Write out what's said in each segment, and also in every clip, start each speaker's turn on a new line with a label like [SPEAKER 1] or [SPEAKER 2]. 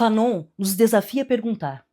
[SPEAKER 1] Fanon nos desafia a perguntar: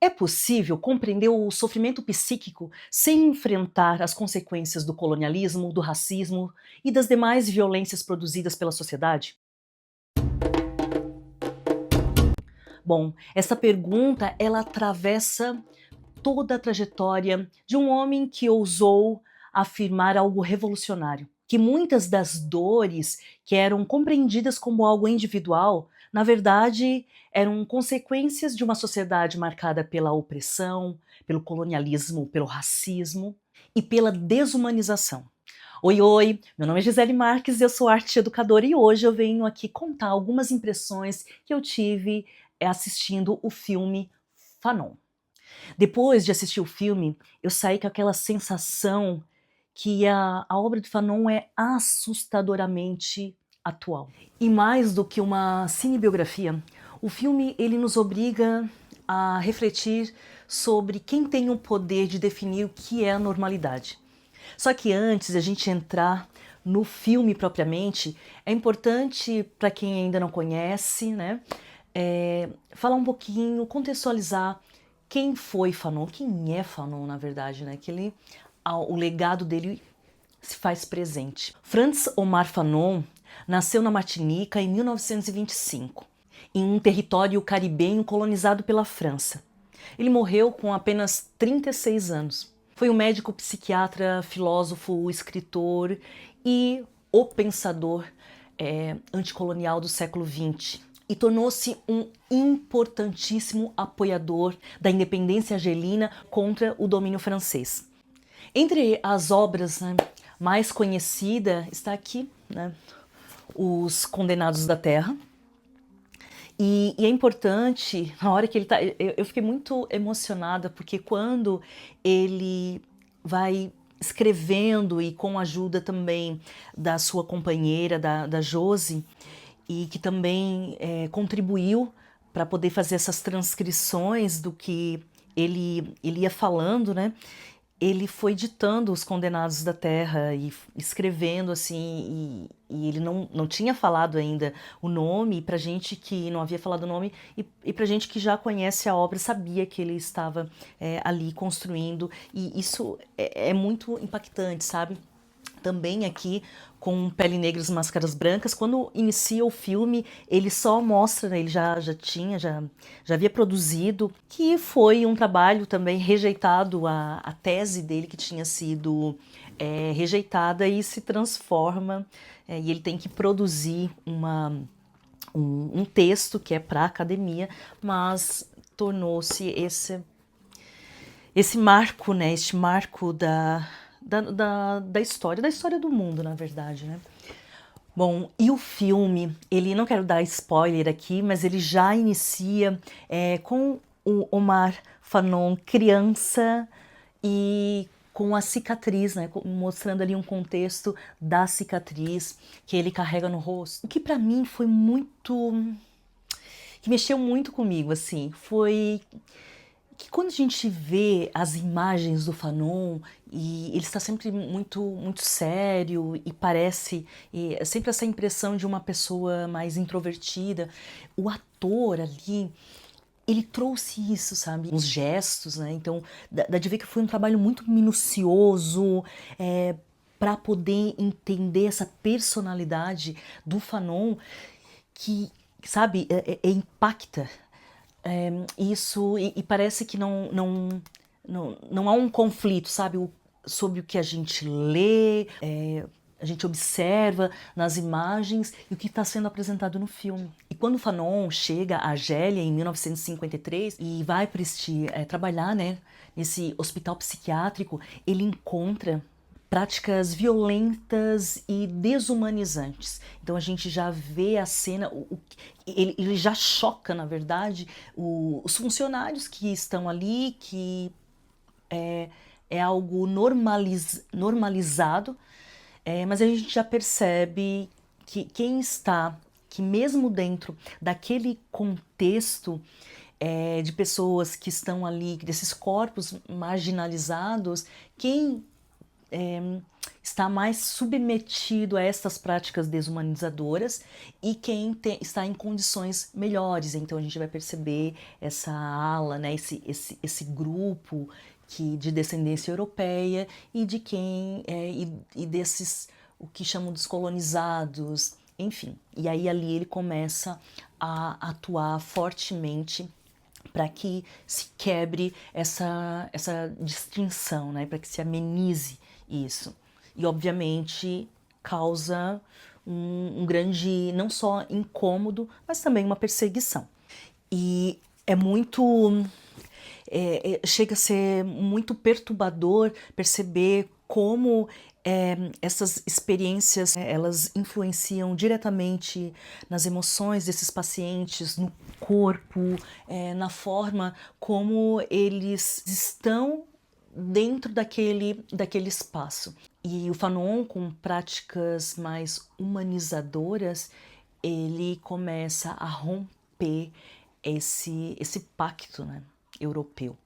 [SPEAKER 1] é possível compreender o sofrimento psíquico sem enfrentar as consequências do colonialismo, do racismo e das demais violências produzidas pela sociedade? Bom, essa pergunta ela atravessa toda a trajetória de um homem que ousou afirmar algo revolucionário, que muitas das dores que eram compreendidas como algo individual, na verdade, eram consequências de uma sociedade marcada pela opressão, pelo colonialismo, pelo racismo e pela desumanização. Oi, oi, meu nome é Gisele Marques, eu sou arte educadora e hoje eu venho aqui contar algumas impressões que eu tive assistindo o filme Fanon. Depois de assistir o filme, eu saí com aquela sensação que a obra de Fanon é assustadoramente atual. E mais do que uma cinebiografia, o filme ele nos obriga a refletir sobre quem tem o poder de definir o que é a normalidade. Só que antes de a gente entrar no filme propriamente, é importante para quem ainda não conhece, né, falar um pouquinho, contextualizar quem foi Fanon, quem é Fanon na verdade, né, que o legado dele se faz presente. Franz Omar Fanon nasceu na Martinica em 1925, em um território caribenho colonizado pela França. Ele morreu com apenas 36 anos. Foi um médico, psiquiatra, filósofo, escritor e o pensador anticolonial do século XX. E tornou-se um importantíssimo apoiador da independência argelina contra o domínio francês. Entre as obras, né, mais conhecida está aqui, né, Os Condenados da Terra. E é importante, na hora que ele tá. Eu fiquei muito emocionada, porque quando ele vai escrevendo e com a ajuda também da sua companheira, da Josi, e que também contribuiu para poder fazer essas transcrições do que ele ia falando, né? Ele foi ditando Os Condenados da Terra e escrevendo assim, e ele não tinha falado ainda o nome, e pra gente que não havia falado o nome, e pra gente que já conhece a obra, sabia que ele estava ali construindo, e isso é muito impactante, sabe? Também aqui com Pele Negra e Máscaras Brancas, quando inicia o filme, ele só mostra, né, ele já havia produzido, que foi um trabalho também rejeitado, a tese dele que tinha sido rejeitada e se transforma, e ele tem que produzir um texto que é para a academia, mas tornou-se esse marco, né, este marco da história do mundo, na verdade, né? Bom, e o filme, ele, não quero dar spoiler aqui, mas ele já inicia com o Omar Fanon criança e com a cicatriz, né, mostrando ali um contexto da cicatriz que ele carrega no rosto. O que para mim foi que mexeu muito comigo, assim, foi que quando a gente vê as imagens do Fanon, e ele está sempre muito sério e parece é sempre essa impressão de uma pessoa mais introvertida, o ator ali, ele trouxe isso, sabe? Os gestos, né? Então, dá de ver que foi um trabalho muito minucioso, para poder entender essa personalidade do Fanon que, sabe, impacta isso, e parece que não há um conflito, sabe, sobre o que a gente lê, a gente observa nas imagens e o que está sendo apresentado no filme. E quando Fanon chega a Argélia em 1953 e vai para trabalhar, né, nesse hospital psiquiátrico, ele encontra práticas violentas e desumanizantes. Então a gente já vê a cena, ele já choca, na verdade, os funcionários que estão ali, que é algo normalizado, mas a gente já percebe que quem está, que mesmo dentro daquele contexto de pessoas que estão ali, desses corpos marginalizados, quem está mais submetido a estas práticas desumanizadoras e quem está em condições melhores. Então a gente vai perceber essa ala, né, esse grupo de descendência europeia e de quem e desses o que chamam dos colonizados, enfim. E aí ali ele começa a atuar fortemente para que se quebre essa distinção, né? Para que se amenize isso. E, obviamente, causa um grande, não só incômodo, mas também uma perseguição. E é muito... chega a ser muito perturbador perceber como essas experiências elas influenciam diretamente nas emoções desses pacientes, no corpo, na forma como eles estão dentro daquele espaço. E o Fanon, com práticas mais humanizadoras, ele começa a romper esse pacto, né, europeu.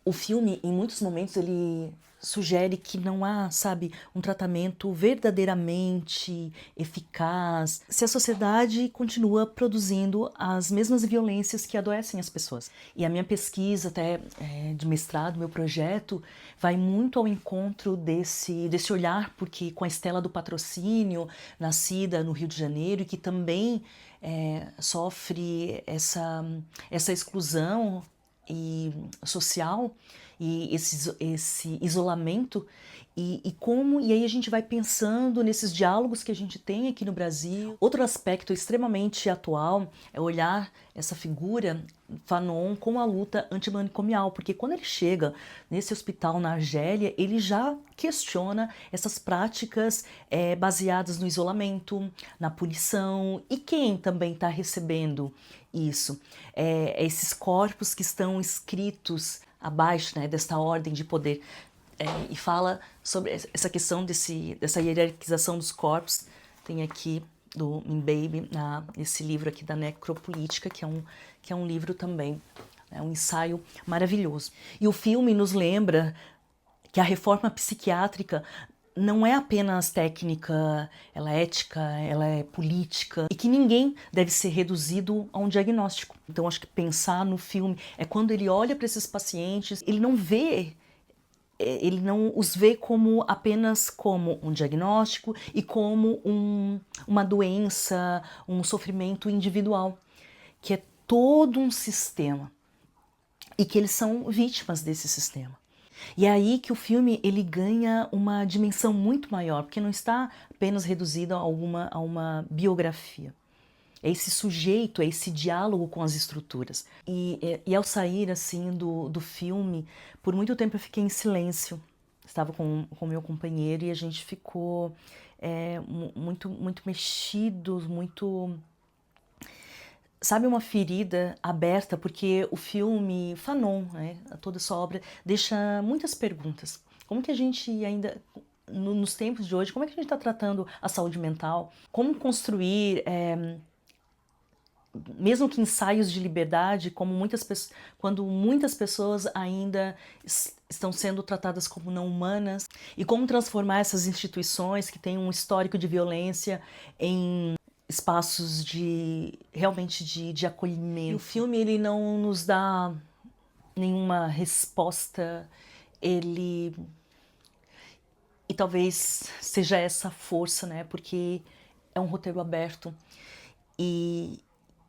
[SPEAKER 1] O filme, em muitos momentos, ele sugere que não há, sabe, um tratamento verdadeiramente eficaz se a sociedade continua produzindo as mesmas violências que adoecem as pessoas. E a minha pesquisa, até de mestrado, meu projeto, vai muito ao encontro desse olhar, porque com a Estela do Patrocínio, nascida no Rio de Janeiro, e que também sofre essa exclusão social e esse isolamento e aí a gente vai pensando nesses diálogos que a gente tem aqui no Brasil. Outro aspecto extremamente atual é olhar essa figura Fanon com a luta antimanicomial, porque quando ele chega nesse hospital na Argélia, ele já questiona essas práticas baseadas no isolamento, na punição, e quem também está recebendo isso? Esses corpos que estão escritos abaixo, né, desta ordem de poder. E fala sobre essa questão dessa hierarquização dos corpos. Tem aqui do Baby, esse livro aqui da Necropolítica, que é um livro também, é um ensaio maravilhoso. E o filme nos lembra que a reforma psiquiátrica não é apenas técnica, ela é ética, ela é política, e que ninguém deve ser reduzido a um diagnóstico. Então acho que pensar no filme é quando ele olha para esses pacientes, ele não os vê como apenas como um diagnóstico e como uma doença, um sofrimento individual, que é todo um sistema e que eles são vítimas desse sistema. E é aí que o filme ele ganha uma dimensão muito maior, porque não está apenas reduzido a uma biografia. É esse sujeito, é esse diálogo com as estruturas. E ao sair assim do filme, por muito tempo eu fiquei em silêncio. Estava com meu companheiro e a gente ficou muito mexidos, muito... Sabe, uma ferida aberta, porque o filme Fanon, né, toda essa obra, deixa muitas perguntas. Como que a gente ainda, nos tempos de hoje, como é que a gente está tratando a saúde mental? Como construir... mesmo que ensaios de liberdade, quando muitas pessoas ainda estão sendo tratadas como não humanas, e como transformar essas instituições que têm um histórico de violência em espaços realmente de acolhimento. E o filme ele não nos dá nenhuma resposta, e talvez seja essa força, né? Porque é um roteiro aberto e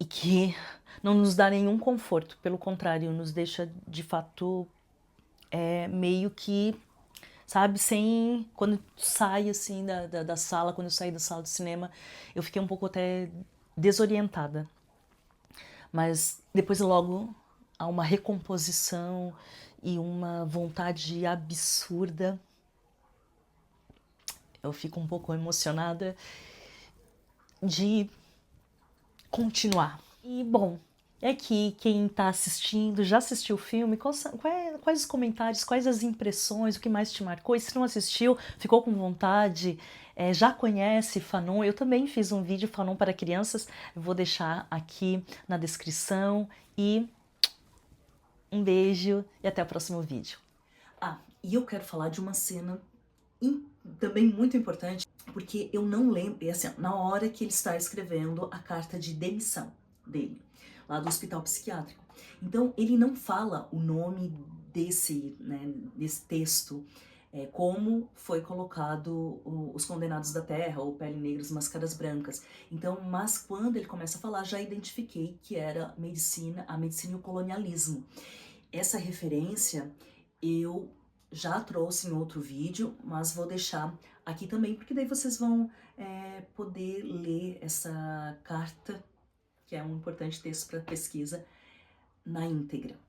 [SPEAKER 1] que não nos dá nenhum conforto, pelo contrário, nos deixa de fato meio que, sabe, quando sai assim da sala, quando eu saí da sala de cinema, eu fiquei um pouco até desorientada. Mas depois logo há uma recomposição e uma vontade absurda. Eu fico um pouco emocionada de continuar. E, bom, é que quem está assistindo, já assistiu o filme, quais os comentários, quais as impressões, o que mais te marcou? E se não assistiu, ficou com vontade, já conhece Fanon? Eu também fiz um vídeo Fanon para crianças, eu vou deixar aqui na descrição. E beijo e até o próximo vídeo. E eu quero falar de uma cena também muito importante, porque eu não lembro, é assim, na hora que ele está escrevendo a carta de demissão dele, lá do hospital psiquiátrico. Então, ele não fala o nome desse, né, desse texto, como foi colocado os Condenados da Terra, ou Pele Negras, Máscaras Brancas. Então, mas quando ele começa a falar, já identifiquei que era medicina, a medicina e o colonialismo. Essa referência eu já trouxe em outro vídeo, mas vou deixar aqui também, porque daí vocês vão poder ler essa carta, que é um importante texto para pesquisa, na íntegra.